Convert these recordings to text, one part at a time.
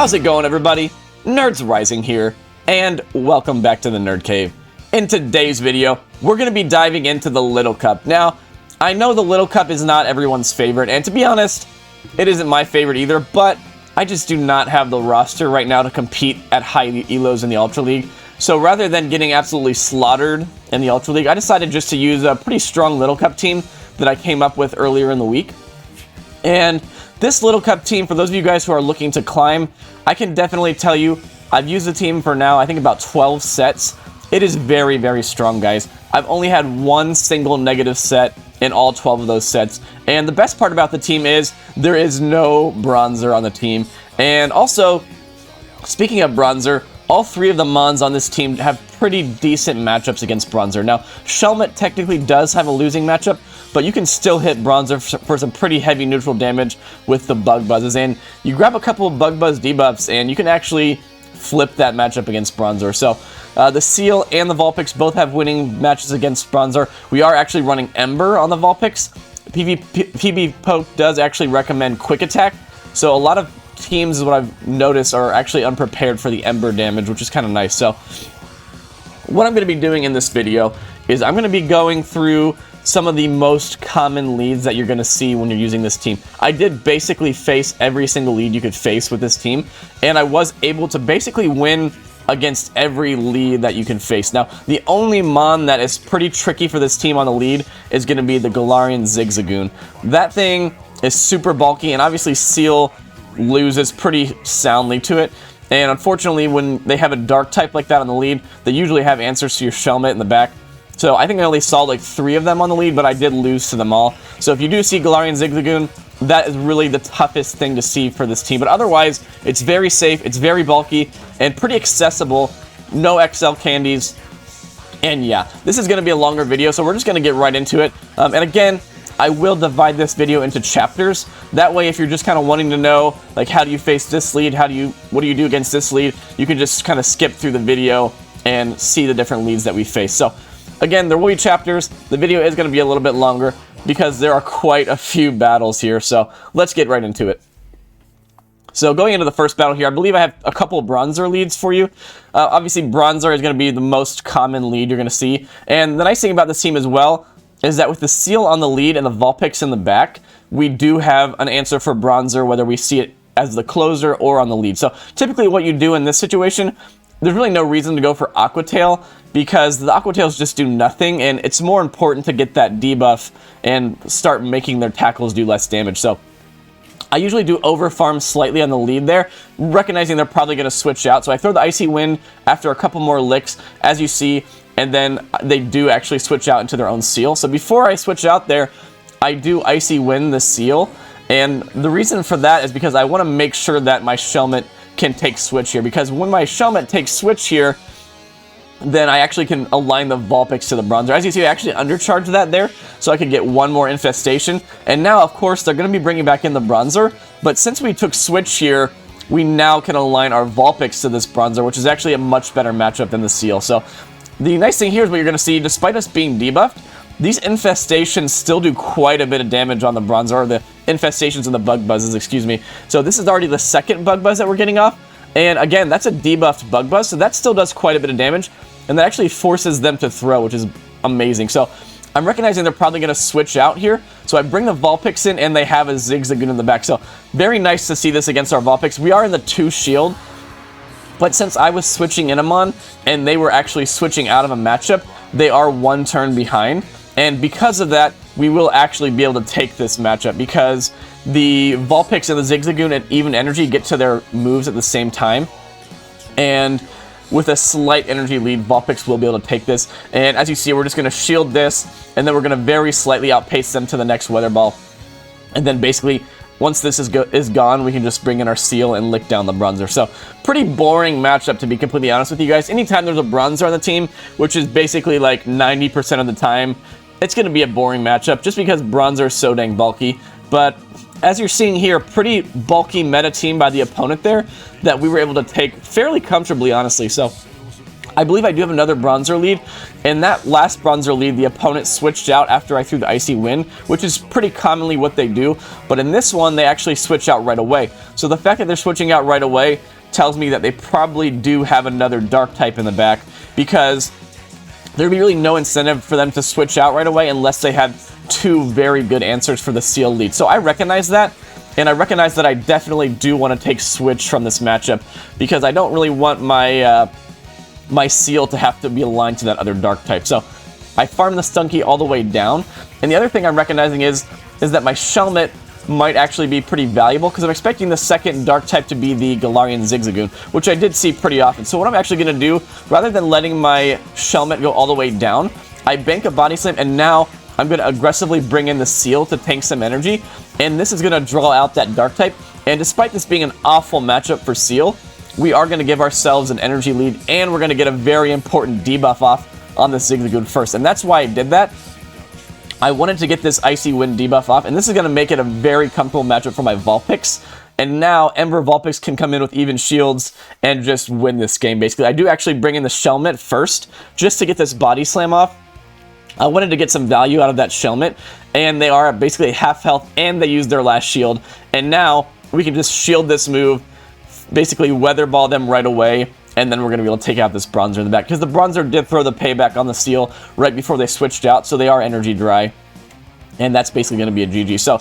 How's it going, everybody? Nerds Rising here, and welcome back to the Nerd Cave. In today's video, we're going to be diving into the Little Cup. Now, I know the Little Cup is not everyone's favorite, and to be honest, it isn't my favorite either, but I just do not have the roster right now to compete at high ELOs in the Ultra League. So rather than getting absolutely slaughtered in the Ultra League, I decided just to use a pretty strong Little Cup team that I came up with earlier in the week. And this Little Cup team, for those of you guys who are looking to climb, I can definitely tell you, I've used the team for now, I think about 12 sets. It is very, very strong, guys. I've only had one single negative set in all 12 of those sets. And the best part about the team is there is no Bronzor on the team. And also, speaking of Bronzor, all three of the Mons on this team have pretty decent matchups against Bronzor. Now, Shelmet technically does have a losing matchup, but you can still hit Bronzor for some pretty heavy neutral damage with the Bug Buzzes. And you grab a couple of Bug Buzz debuffs, and you can actually flip that matchup against Bronzor. So, the Seel and the Vulpix both have winning matches against Bronzor. We are actually running Ember on the Vulpix. PB Poke does actually recommend Quick Attack, so a lot of teams, is what I've noticed, are actually unprepared for the Ember damage, which is kind of nice. So, what I'm going to be doing in this video is I'm going to be going through some of the most common leads that you're going to see when you're using this team. I did basically face every single lead you could face with this team, and I was able to basically win against every lead that you can face. Now, the only Mon that is pretty tricky for this team on the lead is going to be the Galarian Zigzagoon. That thing is super bulky, and obviously Seel loses pretty soundly to it. And unfortunately, when they have a dark type like that on the lead, they usually have answers to your Shelmet in the back. So I think I only saw like 3 of them on the lead, but I did lose to them all. So if you do see Galarian Zigzagoon, that is really the toughest thing to see for this team. But otherwise, it's very safe, it's very bulky, and pretty accessible. No XL candies. And yeah, this is going to be a longer video, so we're just going to get right into it. And again, I will divide this video into chapters. That way, if you're just kind of wanting to know, like, how do you face this lead, what do you do against this lead, you can just kind of skip through the video and see the different leads that we face. So, again, there will be chapters. The video is going to be a little bit longer because there are quite a few battles here. So, let's get right into it. So, going into the first battle here, I believe I have a couple of Bronzor leads for you. Obviously, Bronzor is going to be the most common lead you're going to see. And the nice thing about this team as well is that with the Seel on the lead and the Vulpix in the back, we do have an answer for Bronzor, whether we see it as the closer or on the lead. So typically what you do in this situation, there's really no reason to go for Aqua Tail, because the Aqua Tails just do nothing, and it's more important to get that debuff and start making their tackles do less damage. So I usually do overfarm slightly on the lead there, recognizing they're probably going to switch out. So I throw the Icy Wind after a couple more licks, as you see, and then they do actually switch out into their own Seel. So before I switch out there, I do Icy Wind the Seel, and the reason for that is because I want to make sure that my Shelmet can take switch here, because when my Shelmet takes switch here, then I actually can align the Vulpix to the Bronzor. As you see, I actually undercharged that there, so I could get one more infestation. And now, of course, they're going to be bringing back in the Bronzor, but since we took switch here, we now can align our Vulpix to this Bronzor, which is actually a much better matchup than the Seel. So the nice thing here is what you're going to see, despite us being debuffed, these infestations still do quite a bit of damage on the Bronzor, or the infestations and the Bug Buzzes, excuse me. So this is already the second Bug Buzz that we're getting off. And again, that's a debuffed Bug Buzz, so that still does quite a bit of damage. And that actually forces them to throw, which is amazing. So I'm recognizing they're probably going to switch out here. So I bring the Vulpix in, and they have a Zigzagoon in the back. So very nice to see this against our Vulpix. We are in the 2 shield. But since I was switching Inamon, and they were actually switching out of a matchup, they are 1 turn behind. And because of that, we will actually be able to take this matchup, because the Vulpix and the Zigzagoon at even energy get to their moves at the same time. And with a slight energy lead, Vulpix will be able to take this. And as you see, we're just going to shield this, and then we're going to very slightly outpace them to the next Weather Ball. And then basically, once this is gone, we can just bring in our Seel and lick down the Bronzor. So, pretty boring matchup, to be completely honest with you guys. Anytime there's a Bronzor on the team, which is basically like 90% of the time, it's going to be a boring matchup, just because Bronzor is so dang bulky. But as you're seeing here, pretty bulky meta team by the opponent there that we were able to take fairly comfortably, honestly. So I believe I do have another Bronzor lead. In that last Bronzor lead, the opponent switched out after I threw the Icy Wind, which is pretty commonly what they do. But in this one, they actually switch out right away. So the fact that they're switching out right away tells me that they probably do have another Dark type in the back, because there'd be really no incentive for them to switch out right away unless they had two very good answers for the Seel lead. So I recognize that, and I recognize that I definitely do want to take Switch from this matchup, because I don't really want my my Seel to have to be aligned to that other Dark type. So I farm the Stunky all the way down. And the other thing I'm recognizing is that my Shelmet might actually be pretty valuable, because I'm expecting the second Dark type to be the Galarian Zigzagoon, which I did see pretty often. So what I'm actually going to do, rather than letting my Shelmet go all the way down, I bank a Body Slam, and now I'm going to aggressively bring in the Seel to tank some energy. And this is going to draw out that Dark type. And despite this being an awful matchup for Seel, we are going to give ourselves an energy lead, and we're going to get a very important debuff off on the Zigzagoon first. And that's why I did that. I wanted to get this Icy Wind debuff off, and this is going to make it a very comfortable matchup for my Vulpix. And now Ember Vulpix can come in with even shields and just win this game, basically. I do actually bring in the Shelmet first, just to get this Body Slam off. I wanted to get some value out of that Shelmet, and they are at basically half health, and they use their last shield. And now we can just shield this move, basically Weather Ball them right away, and then we're going to be able to take out this Bronzor in the back, because the Bronzor did throw the payback on the Seel right before they switched out, so they are energy dry, and that's basically going to be a GG. So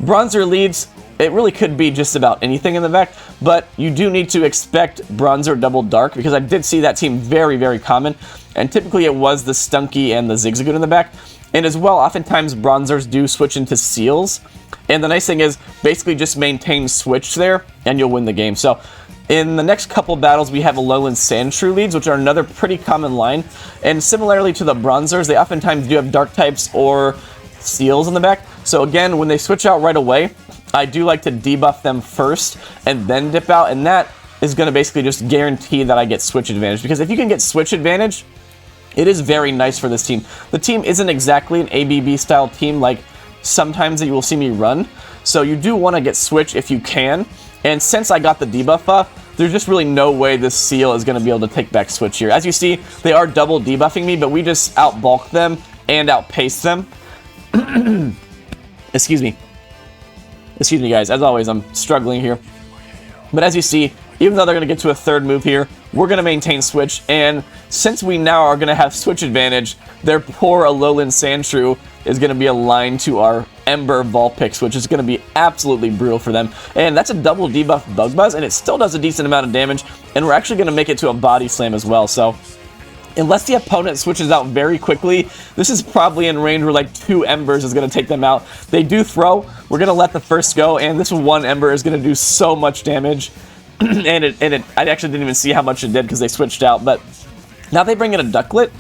Bronzor leads, it really could be just about anything in the back, but you do need to expect Bronzor double Dark, because I did see that team very, very common, and typically it was the Stunky and the Zigzagoon in the back. And as well, oftentimes Bronzors do switch into Seals, and the nice thing is basically just maintain Switch there and you'll win the game. So in the next couple battles, we have Alolan Sandshrew leads, which are another pretty common line, and similarly to the Bronzors, they oftentimes do have Dark types or Seals in the back. So again, when they switch out right away, I do like to debuff them first and then dip out, and that is going to basically just guarantee that I get Switch advantage, because if you can get Switch advantage, it is very nice for this team. The team isn't exactly an ABB style team like sometimes that you will see me run, so you do want to get Switch if you can. And since I got the debuff off, there's just really no way this Seel is going to be able to take back Switch here. As you see, they are double debuffing me, but we just outbulk them and outpace them. Excuse me. Excuse me, guys. As always, I'm struggling here. But as you see, even though they're going to get to a third move here, we're going to maintain Switch, and since we now are going to have Switch advantage, their poor Alolan Sandshrew is going to be aligned to our Ember Vulpix, which is going to be absolutely brutal for them. And that's a double debuff Bug Buzz, and it still does a decent amount of damage, and we're actually going to make it to a Body Slam as well. So unless the opponent switches out very quickly, this is probably in range where like 2 Embers is going to take them out. They do throw. We're going to let the first go, and this one Ember is going to do so much damage. and I actually didn't even see how much it did because they switched out. But now they bring in a Ducklet.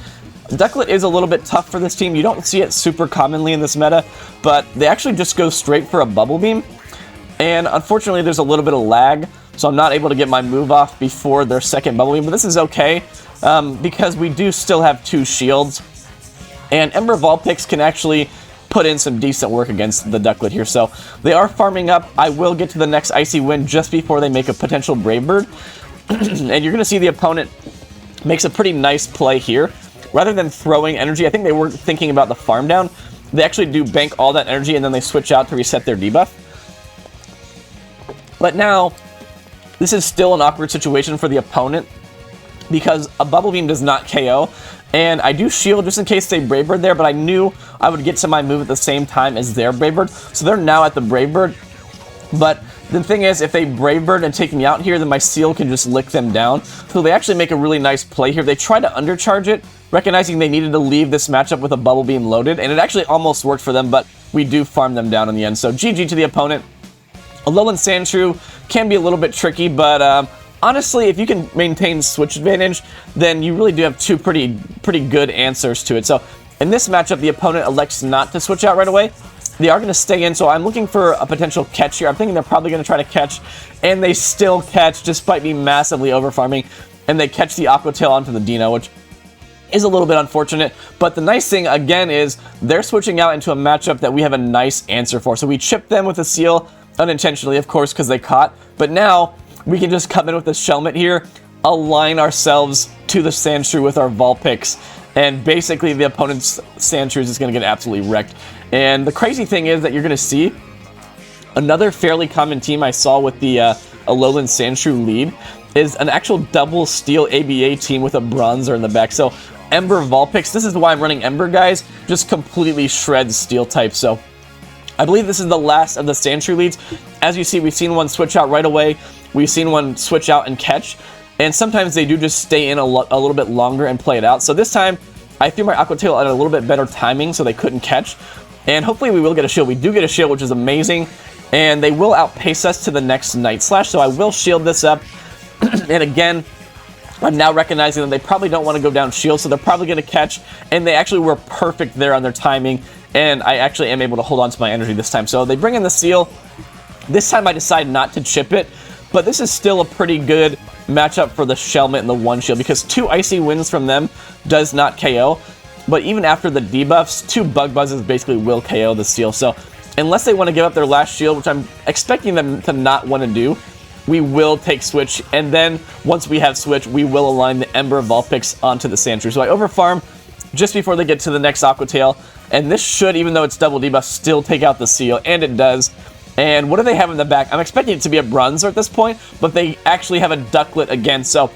Ducklet is a little bit tough for this team. You don't see it super commonly in this meta, but they actually just go straight for a Bubble Beam. And unfortunately, there's a little bit of lag, so I'm not able to get my move off before their second Bubble Beam. But this is okay, because we do still have 2 shields. And Ember Vulpix can actually put in some decent work against the Ducklet here. So they are farming up. I will get to the next Icy Wind just before they make a potential Brave Bird. And you're going to see the opponent makes a pretty nice play here. Rather than throwing energy, I think they were thinking about the farm down. They actually do bank all that energy and then they switch out to reset their debuff. But now, this is still an awkward situation for the opponent because a Bubble Beam does not KO. And I do shield just in case they Brave Bird there, but I knew I would get to my move at the same time as their Brave Bird. So they're now at the Brave Bird. But the thing is, if they Brave Bird and take me out here, then my Seel can just lick them down. So they actually make a really nice play here. They try to undercharge it, recognizing they needed to leave this matchup with a Bubble Beam loaded. And it actually almost worked for them, but we do farm them down in the end. So GG to the opponent. Alolan Sandshrew can be a little bit tricky, but honestly, if you can maintain Switch advantage, then you really do have 2 pretty good answers to it. So in this matchup, the opponent elects not to switch out right away. They are going to stay in, so I'm looking for a potential catch here. I'm thinking they're probably going to try to catch, and they still catch despite me massively overfarming, and they catch the Aqua Tail onto the Deino, which is a little bit unfortunate. But the nice thing, again, is they're switching out into a matchup that we have a nice answer for. So we chipped them with a Seel, unintentionally, of course, because they caught. But now we can just come in with a Shelmet here, align ourselves to the Sandshrew with our Vulpix, and basically the opponent's Sandshrew is just going to get absolutely wrecked. And the crazy thing is that you're going to see another fairly common team I saw with the Alolan Sandshrew lead is an actual double Steel ABA team with a Bronzor in the back. So Ember Vulpix, this is why I'm running Ember, guys, just completely shreds Steel type. So I believe this is the last of the Sandshrew leads. As you see, we've seen one switch out right away. We've seen one switch out and catch. And sometimes they do just stay in a little bit longer and play it out. So this time, I threw my Aqua Tail at a little bit better timing so they couldn't catch. And hopefully we will get a shield. We do get a shield, which is amazing. And they will outpace us to the next Night Slash. So I will shield this up. And again, I'm now recognizing that they probably don't want to go down shield. So they're probably going to catch. And they actually were perfect there on their timing. And I actually am able to hold on to my energy this time. So they bring in the Seel. This time I decide not to chip it. But this is still a pretty good matchup for the Shelmet and the One Shield, because 2 Icy Winds from them does not KO. But even after the debuffs, 2 Bug Buzzes basically will KO the Seel. So unless they want to give up their last shield, which I'm expecting them to not want to do, we will take Switch. And then once we have Switch, we will align the Ember Vulpix onto the Sandshrew. So I overfarm just before they get to the next Aqua Tail. And this should, even though it's double debuff, still take out the Seel. And it does. And what do they have in the back? I'm expecting it to be a Bronzor at this point, but they actually have a Ducklet again. So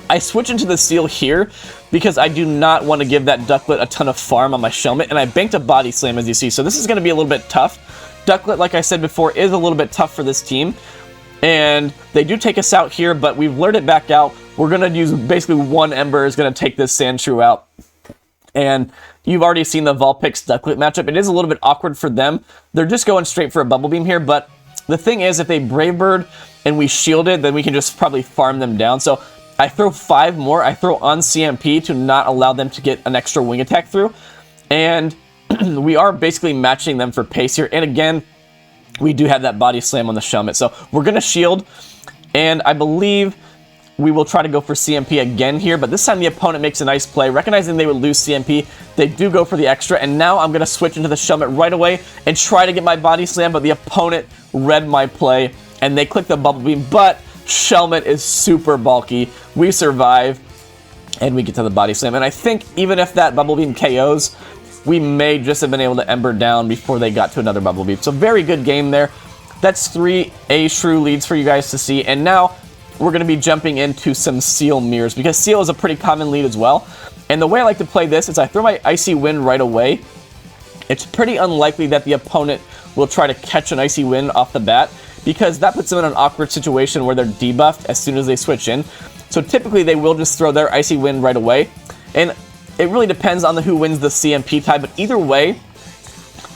I switch into the Seel here because I do not want to give that Ducklet a ton of farm on my Shelmet, and I banked a Body Slam, as you see. So this is going to be a little bit tough. Ducklet, like I said before, is a little bit tough for this team. And they do take us out here, but we've lured it back out. We're going to use basically one Ember is going to take this Sandshrew out. And you've already seen the Vulpix Ducklet matchup. It is a little bit awkward for them. They're just going straight for a Bubble Beam here, but the thing is, if they Brave Bird and we shield it, then we can just probably farm them down. So I throw 5 more. I throw on CMP to not allow them to get an extra wing attack through. And we are basically matching them for pace here. And again, we do have that Body Slam on the Shelmet. So we're going to shield, and I believe we will try to go for CMP again here, but this time the opponent makes a nice play. Recognizing they would lose CMP, they do go for the extra, and now I'm going to switch into the Shelmet right away and try to get my Body Slam, but the opponent read my play, and they click the Bubble Beam, but Shelmet is super bulky. We survive, and we get to the Body Slam, and I think even if that Bubble Beam KOs, we may just have been able to Ember down before they got to another Bubble Beam. So very good game there. That's 3 A-Shrew leads for you guys to see, and now we're going to be jumping into some Seel mirrors, because Seel is a pretty common lead as well. And the way I like to play this is I throw my Icy Wind right away. It's pretty unlikely that the opponent will try to catch an Icy Wind off the bat, because that puts them in an awkward situation where they're debuffed as soon as they switch in. So typically they will just throw their Icy Wind right away. And it really depends on who wins the CMP tie, but either way,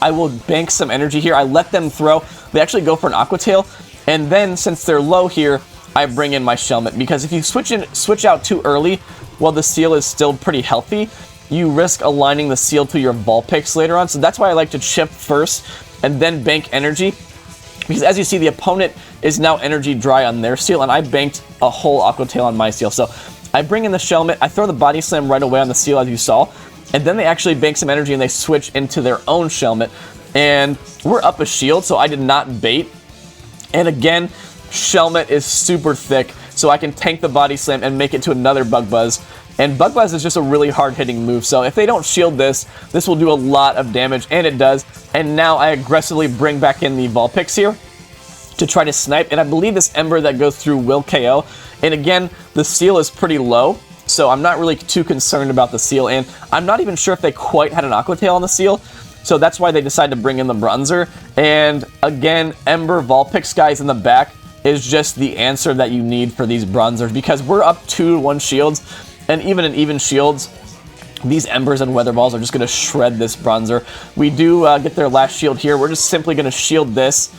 I will bank some energy here. I let them throw. They actually go for an Aqua Tail, and then since they're low here, I bring in my Shelmet, because if you switch out too early while the Seel is still pretty healthy, you risk aligning the Seel to your Vulpix later on. So that's why I like to chip first and then bank energy, because as you see, the opponent is now energy dry on their Seel, and I banked a whole Aqua Tail on my Seel. So I bring in the Shelmet, I throw the Body Slam right away on the Seel, as you saw, and then they actually bank some energy and they switch into their own Shelmet, and we're up a shield, so I did not bait. And again, Shelmet is super thick, so I can tank the Body Slam and make it to another Bug Buzz. And Bug Buzz is just a really hard-hitting move, so if they don't shield this, this will do a lot of damage, and it does. And now I aggressively bring back in the Vulpix here to try to snipe, and I believe this Ember that goes through will KO. And again, the Seel is pretty low, so I'm not really too concerned about the Seel, and I'm not even sure if they quite had an Aqua Tail on the Seel, so that's why they decided to bring in the Bronzor. And again, Ember Vulpix guys in the back is just the answer that you need for these Bronzors, because we're up 2-1 shields, and even in even shields, these Embers and Weather Balls are just going to shred this Bronzor. We do get their last shield here. We're just simply going to shield this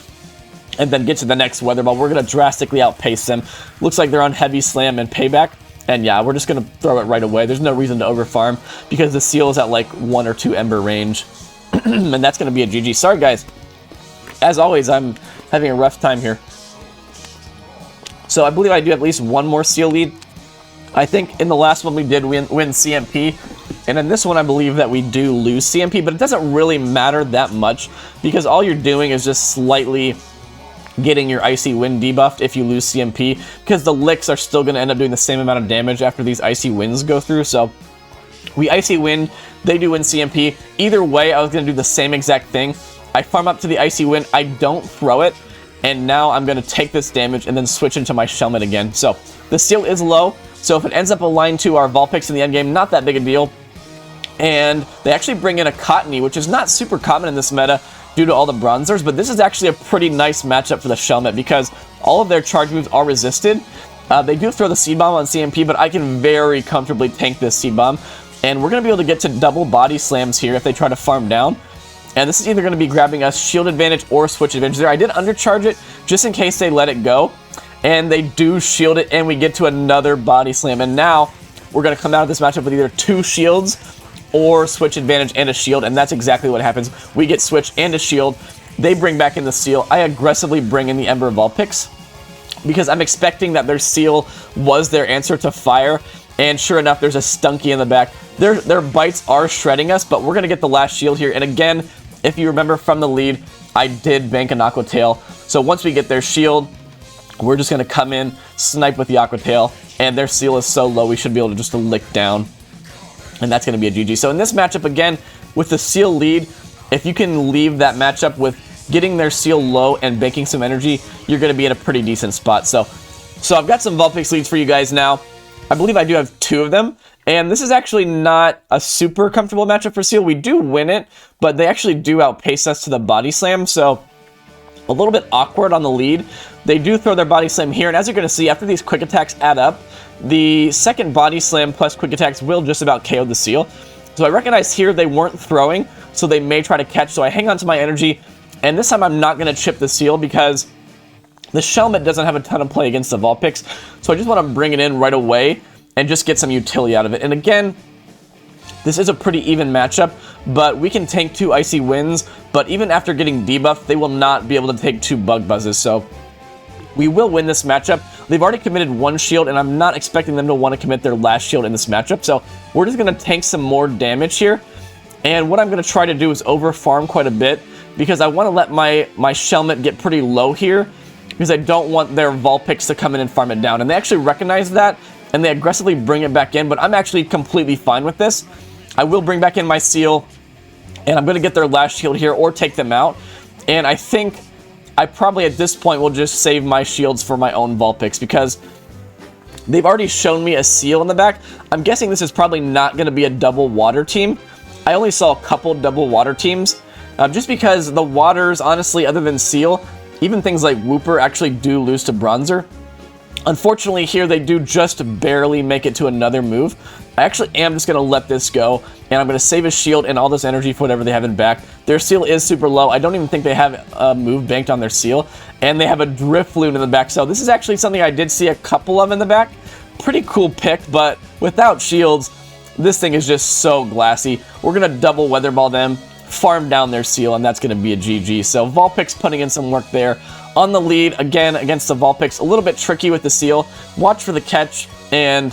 and then get to the next Weather Ball. We're going to drastically outpace them. Looks like they're on Heavy Slam and Payback, and yeah, we're just going to throw it right away. There's no reason to overfarm, because the Seel is at like 1 or 2 Ember range, and that's going to be a GG. Sorry guys, as always, I'm having a rough time here. So I believe I do at least one more Seel lead. I think in the last one we did win CMP, and in this one I believe that we do lose CMP, but it doesn't really matter that much, because all you're doing is just slightly getting your Icy Wind debuffed if you lose CMP, because the licks are still going to end up doing the same amount of damage after these Icy Winds go through. So we Icy Wind, they do win CMP. Either way, I was going to do the same exact thing. I farm up to the Icy Wind, I don't throw it, and now I'm going to take this damage and then switch into my Shelmet again. So the Seel is low, so if it ends up aligned to our Vulpix in the endgame, not that big a deal. And they actually bring in a Cottony, which is not super common in this meta due to all the Bronzors, but this is actually a pretty nice matchup for the Shelmet because all of their charge moves are resisted. They do throw the Seed Bomb on CMP, but I can very comfortably tank this Seed Bomb. And we're going to be able to get to double body slams here if they try to farm down. And this is either going to be grabbing us shield advantage or switch advantage there. I did undercharge it just in case they let it go. And they do shield it, and we get to another body slam. And now we're going to come out of this matchup with either 2 shields or switch advantage and a shield, and that's exactly what happens. We get switch and a shield. They bring back in the Seel. I aggressively bring in the Ember Vulpix because I'm expecting that their Seel was their answer to fire, and sure enough, there's a Stunky in the back. Their bites are shredding us, but we're going to get the last shield here, and again, if you remember from the lead, I did bank an Aqua Tail. So once we get their shield, we're just going to come in, snipe with the Aqua Tail, and their Seel is so low, we should be able to just lick down. And that's going to be a GG. So in this matchup, again, with the Seel lead, if you can leave that matchup with getting their Seel low and banking some energy, you're going to be in a pretty decent spot. So I've got some Vulpix leads for you guys now. I believe I do have 2 of them. And this is actually not a super comfortable matchup for Seel. We do win it, but they actually do outpace us to the body slam. So a little bit awkward on the lead. They do throw their body slam here. And as you're going to see, after these quick attacks add up, the second body slam plus quick attacks will just about KO the Seel. So I recognize here they weren't throwing, so they may try to catch. So I hang on to my energy, and this time I'm not going to chip the Seel because the Shelmet doesn't have a ton of play against the Vulpix. So I just want to bring it in right away and just get some utility out of it. And again, this is a pretty even matchup, but we can tank 2 Icy Winds, but even after getting debuffed, they will not be able to take 2 Bug Buzzes. So we will win this matchup. They've already committed 1 shield, and I'm not expecting them to want to commit their last shield in this matchup. So we're just going to tank some more damage here. And what I'm going to try to do is over-farm quite a bit, because I want to let my Shelmet get pretty low here, because I don't want their Vulpix to come in and farm it down. And they actually recognize that, and they aggressively bring it back in, but I'm actually completely fine with this. I will bring back in my Seel, and I'm going to get their last shield here or take them out. And I think I probably at this point will just save my shields for my own Vulpix because they've already shown me a Seel in the back. I'm guessing this is probably not going to be a double water team. I only saw a couple double water teams just because the waters, honestly, other than Seel, even things like Wooper actually do lose to Bronzor. Unfortunately, here they do just barely make it to another move. I actually am just going to let this go, and I'm going to save a shield and all this energy for whatever they have in back. Their Seel is super low. I don't even think they have a move banked on their Seel, and they have a Drifloon in the back. So this is actually something I did see a couple of in the back. Pretty cool pick, but without shields, this thing is just so glassy. We're going to double Weather Ball them, farm down their Seel, and that's going to be a GG. So Vulpix putting in some work there. On the lead, again, against the Vulpix, a little bit tricky with the Seel. Watch for the catch, and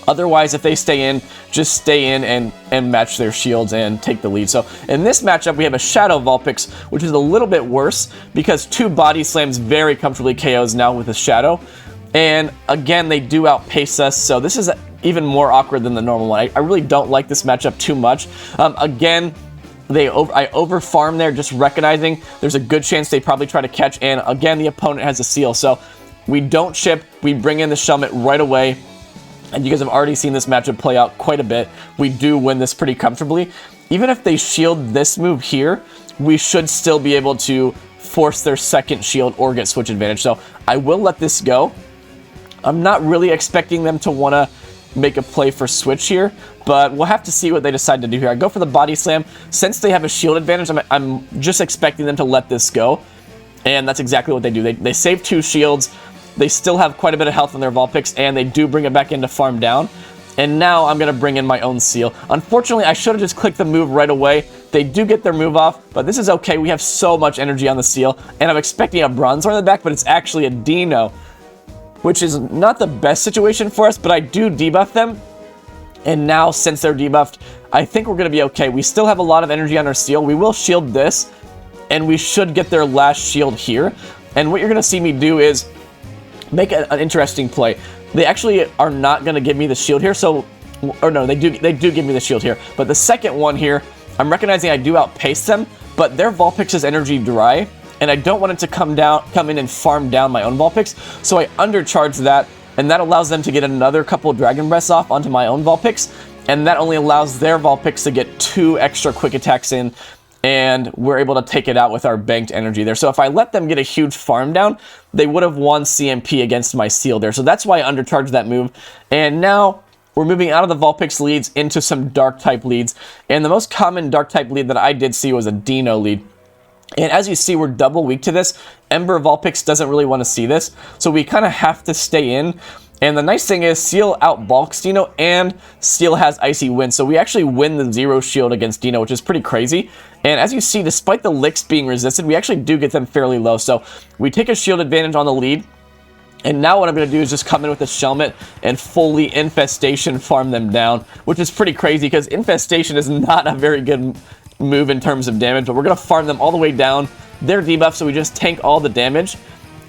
otherwise, if they stay in, just stay in and match their shields and take the lead. So in this matchup, we have a Shadow Vulpix, which is a little bit worse because 2 body slams very comfortably KOs now with a Shadow. And again, they do outpace us, so this is even more awkward than the normal one. I really don't like this matchup too much. Again, I over-farm there, just recognizing there's a good chance they probably try to catch, and again, the opponent has a Seel. So we don't chip, we bring in the Shelmet right away, and you guys have already seen this matchup play out quite a bit. We do win this pretty comfortably. Even if they shield this move here, we should still be able to force their second shield or get switch advantage. So I will let this go. I'm not really expecting them to want to make a play for switch here, but we'll have to see what they decide to do here. I go for the body slam. Since they have a shield advantage, I'm just expecting them to let this go, and that's exactly what they do. They save 2 shields. They still have quite a bit of health on their Vulpix, and they do bring it back in to farm down. And now I'm going to bring in my own Seel. Unfortunately, I should have just clicked the move right away. They do get their move off, but this is okay. We have so much energy on the Seel, and I'm expecting a Bronzor in the back, but it's actually a Deino, which is not the best situation for us, but I do debuff them. And now, since they're debuffed, I think we're going to be okay. We still have a lot of energy on our Seel. We will shield this, and we should get their last shield here. And what you're going to see me do is make an interesting play. They actually are not going to give me the shield here, so, or no, they do give me the shield here. But the second one here, I'm recognizing I do outpace them, but their Vulpix's energy dry, and I don't want it to come in and farm down my own Vulpix, so I undercharge that, and that allows them to get another couple Dragon Breaths off onto my own Vulpix, and that only allows their Vulpix to get 2 extra quick attacks in, and we're able to take it out with our banked energy there. So if I let them get a huge farm down, they would have won CMP against my Seel there. So that's why I undercharged that move. And now we're moving out of the Vulpix leads into some Dark-type leads. And the most common Dark-type lead that I did see was a Deino lead. And as you see, we're double weak to this. Ember Vulpix doesn't really want to see this, so we kind of have to stay in. And the nice thing is, Seel outbulks Deino, and Seel has Icy Wind, so we actually win the 0 shield against Deino, which is pretty crazy. And as you see, despite the licks being resisted, we actually do get them fairly low. So we take a shield advantage on the lead, and now what I'm going to do is just come in with the Shelmet and fully Infestation farm them down, which is pretty crazy, because Infestation is not a very good move in terms of damage, but we're going to farm them all the way down. They're debuffed, so we just tank all the damage.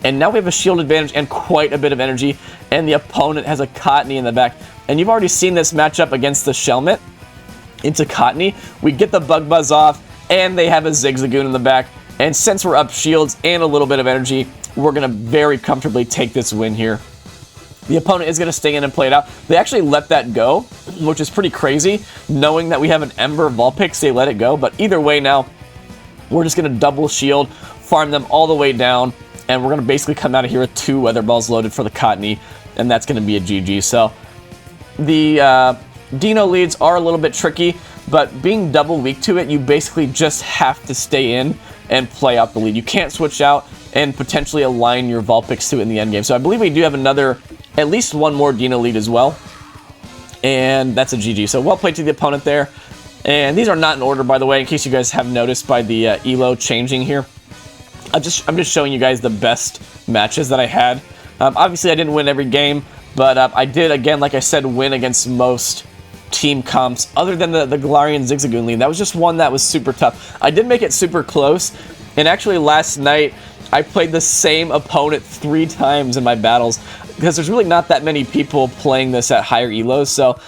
And now we have a shield advantage and quite a bit of energy, and the opponent has a Cottony in the back. And you've already seen this matchup against the Shelmet into Cottony. We get the Bug Buzz off, and they have a Zigzagoon in the back. And since we're up shields and a little bit of energy, we're going to very comfortably take this win here. The opponent is going to stay in and play it out. They actually let that go, which is pretty crazy. Knowing that we have an Ember Vulpix, they let it go. But either way now, we're just going to double shield, farm them all the way down, and we're going to basically come out of here with 2 Weather Balls loaded for the Cottony, and that's going to be a GG. So the Deino leads are a little bit tricky, but being double weak to it, you basically just have to stay in and play out the lead. You can't switch out and potentially align your Vulpix to it in the endgame. So I believe we do have at least one more Deino lead as well, and that's a GG. So well played to the opponent there. And these are not in order, by the way, in case you guys have noticed by the ELO changing here. I'm just showing you guys the best matches that I had. Obviously, I didn't win every game, but I did, again, like I said, win against most team comps, other than the Galarian Zigzagoon lead. That was just one that was super tough. I did make it super close, and actually last night, I played the same opponent 3 times in my battles, because there's really not that many people playing this at higher ELOs, so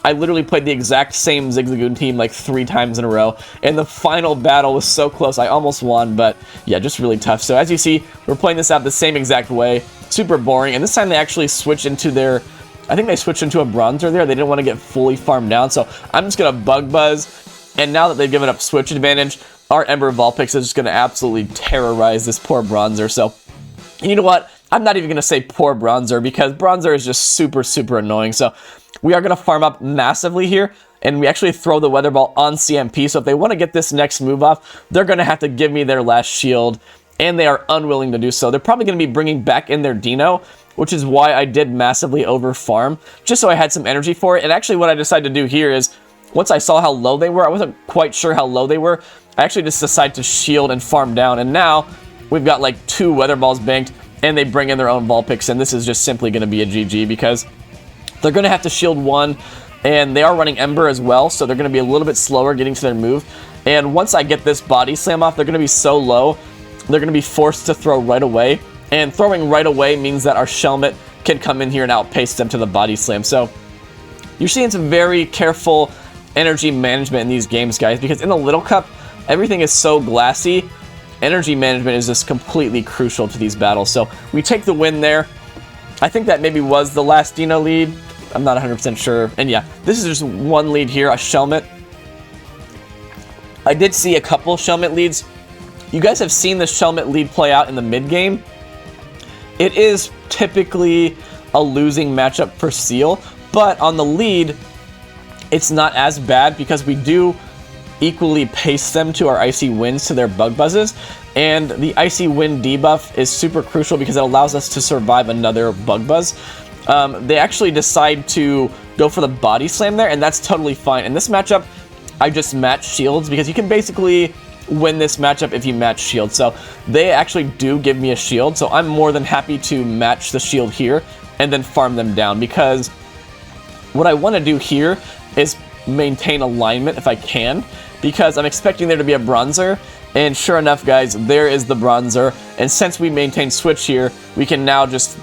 I literally played the exact same Zigzagoon team like 3 times in a row, and the final battle was so close, I almost won, but yeah, just really tough. So as you see, we're playing this out the same exact way, super boring, and this time they actually switched into I think they switched into a Bronzor there. They didn't want to get fully farmed down, so I'm just going to Bug Buzz, and now that they've given up switch advantage, our Ember Vulpix is just going to absolutely terrorize this poor Bronzor. So, you know what? I'm not even going to say poor Bronzor, because Bronzor is just super, super annoying. So we are going to farm up massively here, and we actually throw the Weather Ball on CMP. So if they want to get this next move off, they're going to have to give me their last shield, and they are unwilling to do so. They're probably going to be bringing back in their Deino, which is why I did massively over farm, just so I had some energy for it. And actually what I decided to do here is, once I saw how low they were, I wasn't quite sure how low they were, I actually just decided to shield and farm down, and now we've got like 2 Weather Balls banked, and they bring in their own Vulpix, and this is just simply going to be a GG, because they're going to have to shield 1, and they are running Ember as well, so they're going to be a little bit slower getting to their move. And once I get this Body Slam off, they're going to be so low, they're going to be forced to throw right away. And throwing right away means that our Shelmet can come in here and outpace them to the Body Slam. So you're seeing some very careful energy management in these games, guys, because in the Little Cup, everything is so glassy. Energy management is just completely crucial to these battles. So we take the win there. I think that maybe was the last Deino lead. I'm not 100% sure. And yeah, this is just one lead here, a Shelmet. I did see a couple Shelmet leads. You guys have seen the Shelmet lead play out in the mid-game. It is typically a losing matchup for Seel, but on the lead, it's not as bad, because we do equally pace them to our Icy Winds to their Bug Buzzes, and the Icy Wind debuff is super crucial because it allows us to survive another Bug Buzz. They actually decide to go for the Body Slam there, and that's totally fine. In this matchup, I just match shields, because you can basically win this matchup if you match shield. So they actually do give me a shield, so I'm more than happy to match the shield here and then farm them down, because what I want to do here is maintain alignment if I can, because I'm expecting there to be a Bronzor, And sure enough, guys, there is the Bronzor. And since we maintain switch here, we can now just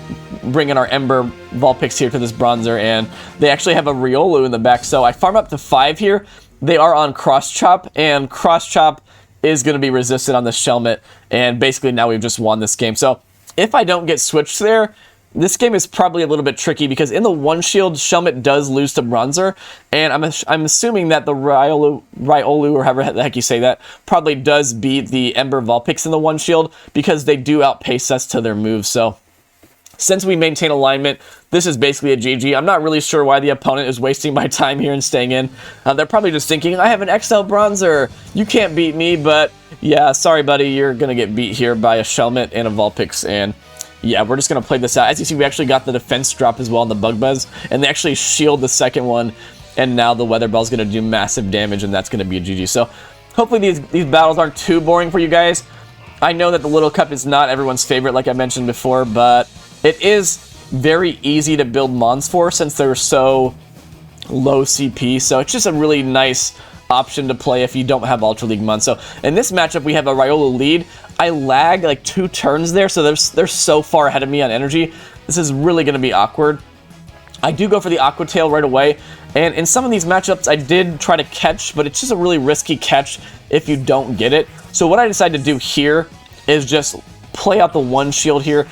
bring in our Ember Vulpix here to this Bronzor. And they actually have a Riolu in the back. So I farm up to 5 here. They are on Cross Chop, and Cross Chop is going to be resisted on the Shelmet. And basically now we've just won this game. So if I don't get switched there, this game is probably a little bit tricky because in the one shield, Shelmet does lose to Bronzor, and I'm assuming that the Riolu, or however the heck you say that, probably does beat the Ember Vulpix in the one shield because they do outpace us to their moves. So since we maintain alignment, this is basically a GG. I'm not really sure why the opponent is wasting my time here and staying in. They're probably just thinking, I have an XL Bronzor, you can't beat me, but yeah, sorry buddy, you're gonna get beat here by a Shelmet and a Vulpix, and yeah, we're just going to play this out. As you see, we actually got the defense drop as well on the Bug Buzz, and they actually shield the second one, and now the Weather Ball is going to do massive damage, and that's going to be a GG. So hopefully these battles aren't too boring for you guys. I know that the Little Cup is not everyone's favorite, like I mentioned before, but it is very easy to build Mons for since they're so low CP, so it's just a really nice option to play if you don't have Ultra League Mons. So in this matchup, we have a Riolu lead. I lag like 2 turns there, so they're so far ahead of me on energy. This is really going to be awkward. I do go for the Aqua Tail right away, and in some of these matchups, I did try to catch, but it's just a really risky catch if you don't get it. So what I decided to do here is just play out the one shield here.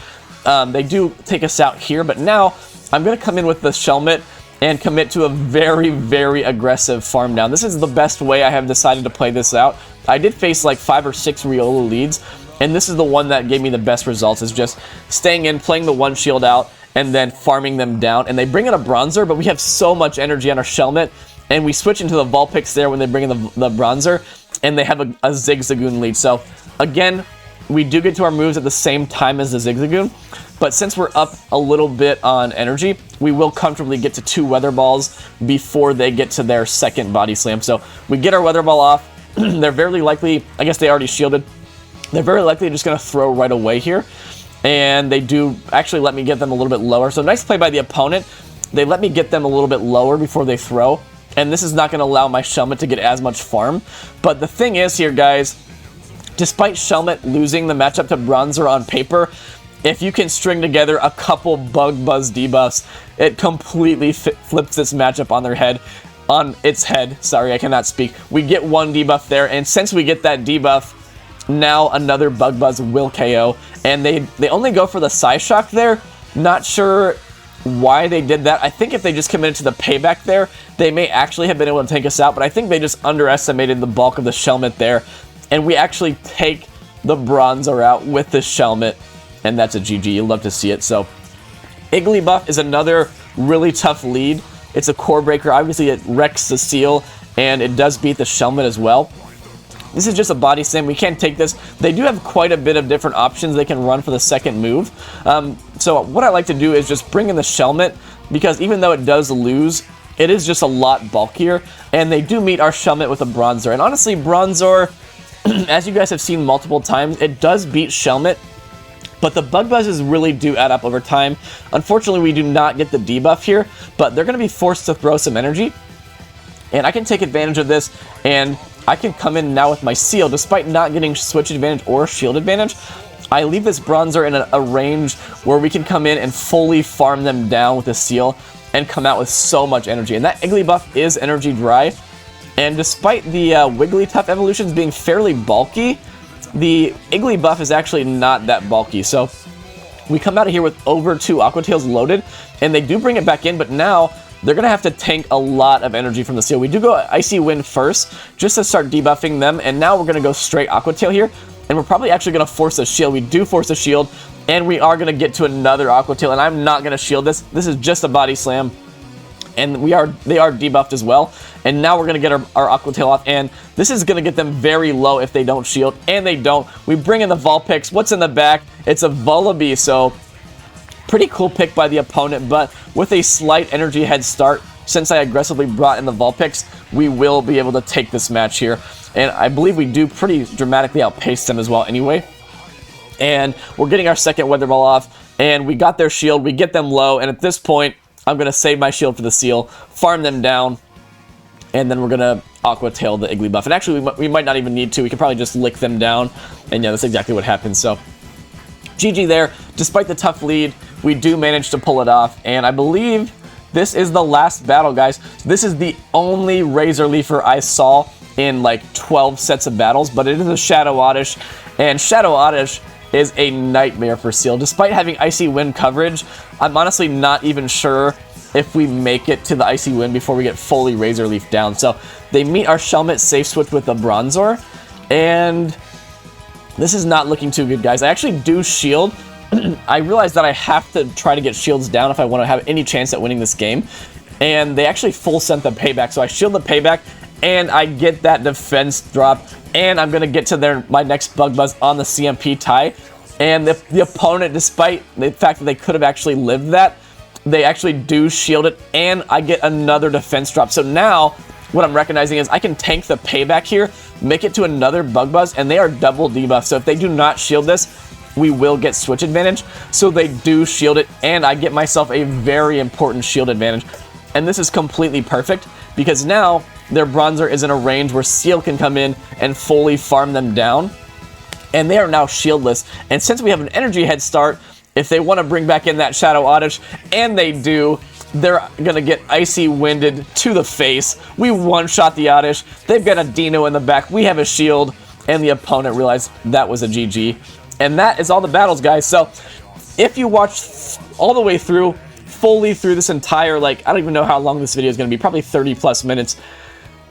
They do take us out here, but now I'm going to come in with the Shelmet and commit to a very, very aggressive farm down. This is the best way I have decided to play this out. I did face like 5 or 6 Riolu leads, and this is the one that gave me the best results, is just staying in, playing the one shield out, and then farming them down. And they bring in a Bronzor, but we have so much energy on our Shelmet, and we switch into the Vulpix there when they bring in the Bronzor, and they have a Zigzagoon lead. So again, we do get to our moves at the same time as the Zigzagoon, but since we're up a little bit on energy, we will comfortably get to 2 Weather Balls before they get to their second Body Slam. So we get our Weather Ball off. They're very likely, I guess they already shielded, they're very likely just going to throw right away here. And they do actually let me get them a little bit lower. So nice play by the opponent. They let me get them a little bit lower before they throw. And this is not going to allow my Shelmet to get as much farm. But the thing is here, guys, despite Shelmet losing the matchup to Bronzor on paper, if you can string together a couple Bug Buzz debuffs, it completely flips this matchup on their head. On its head. Sorry, I cannot speak. We get 1 debuff there, and since we get that debuff, now another Bug Buzz will KO. And they only go for the Psyshock there. Not sure why they did that. I think if they just committed to the payback there, they may actually have been able to take us out, but I think they just underestimated the bulk of the Shelmet there. And we actually take the Bronzor out with the Shelmet, and that's a GG. You'll love to see it. So Igglybuff is another really tough lead. It's a core breaker. Obviously, it wrecks the Seel, and it does beat the Shelmet as well. This is just a Body Slam. We can't take this. They do have quite a bit of different options they can run for the second move. So what I like to do is just bring in the Shelmet, because even though it does lose, it is just a lot bulkier, and they do meet our Shelmet with a Bronzor. And honestly, Bronzor, as you guys have seen multiple times, it does beat Shelmet, but the Bug Buzzes really do add up over time. Unfortunately, we do not get the debuff here, but they're going to be forced to throw some energy. And I can take advantage of this, and I can come in now with my Seel. Despite not getting switch advantage or shield advantage, I leave this Bronzor in a range where we can come in and fully farm them down with a Seel and come out with so much energy. And that Igglybuff is energy dry. And despite the Wigglytuff evolutions being fairly bulky, the Igglybuff is actually not that bulky. So we come out of here with over 2 Aqua Tails loaded, and they do bring it back in, but now they're going to have to tank a lot of energy from the Seel. We do go Icy Wind first, just to start debuffing them, and now we're going to go straight Aqua Tail here, and we're probably actually going to force a shield. We do force a shield, and we are going to get to another Aqua Tail, and I'm not going to shield this. This is just a Body Slam. And they are debuffed as well. And now we're going to get our Aqua Tail off. And this is going to get them very low if they don't shield. And they don't. We bring in the Vulpix. What's in the back? It's a Vullaby. So pretty cool pick by the opponent. But with a slight energy head start, since I aggressively brought in the Vulpix, we will be able to take this match here. And I believe we do pretty dramatically outpace them as well anyway. And we're getting our second Weather Ball off. And we got their shield. We get them low. And at this point, I'm going to save my shield for the Seel, farm them down, and then we're going to Aqua Tail the Igglybuff. And actually, we might not even need to. We could probably just lick them down. And yeah, that's exactly what happens. So, GG there. Despite the tough lead, we do manage to pull it off. And I believe this is the last battle, guys. This is the only Razor Leafer I saw in like 12 sets of battles. But it is a Shadow Oddish. And Shadow Oddish is a nightmare for Seel. Despite having Icy Wind coverage, I'm honestly not even sure if we make it to the Icy Wind before we get fully Razor Leaf down. So they meet our Shelmet safe switch with the Bronzor, and this is not looking too good, guys. I actually do shield. I realize that I have to try to get shields down if I want to have any chance at winning this game, and they actually full sent the payback. So I shield the payback, and I get that defense drop, and I'm going to get to my next Bug Buzz on the CMP tie. And the opponent, despite the fact that they could have actually lived that, they actually do shield it, and I get another defense drop. So now, what I'm recognizing is I can tank the payback here, make it to another Bug Buzz, and they are double debuffed. So if they do not shield this, we will get switch advantage. So they do shield it, and I get myself a very important shield advantage. And this is completely perfect, because now their Bronzor is in a range where Seel can come in and fully farm them down. And they are now shieldless. And since we have an energy head start, if they want to bring back in that Shadow Oddish, and they do, they're going to get Icy Winded to the face. We one-shot the Oddish. They've got a Deino in the back. We have a shield, and the opponent realized that was a GG. And that is all the battles, guys. So if you watched all the way through, fully through this entire, like, I don't even know how long this video is going to be, probably 30+ minutes.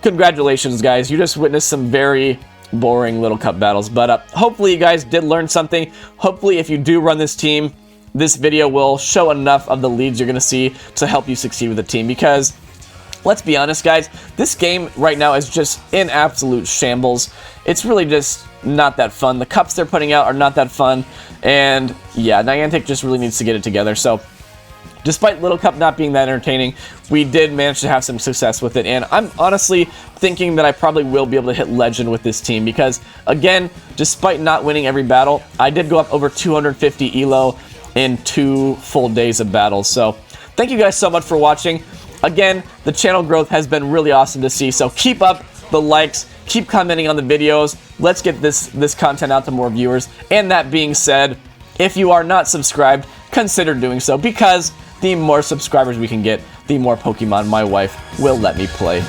Congratulations, guys. You just witnessed some very boring Little Cup battles, but hopefully you guys did learn something. Hopefully if you do run this team, this video will show enough of the leads you're going to see to help you succeed with the team, because let's be honest, guys, this game right now is just in absolute shambles. It's really just not that fun. The cups they're putting out are not that fun, and yeah, Niantic just really needs to get it together. So despite Little Cup not being that entertaining, we did manage to have some success with it, and I'm honestly thinking that I probably will be able to hit Legend with this team, because, again, despite not winning every battle, I did go up over 250 ELO in 2 full days of battles. So thank you guys so much for watching. Again, the channel growth has been really awesome to see, so keep up the likes, keep commenting on the videos. Let's get this content out to more viewers. And that being said, if you are not subscribed, consider doing so, because the more subscribers we can get, the more Pokemon my wife will let me play.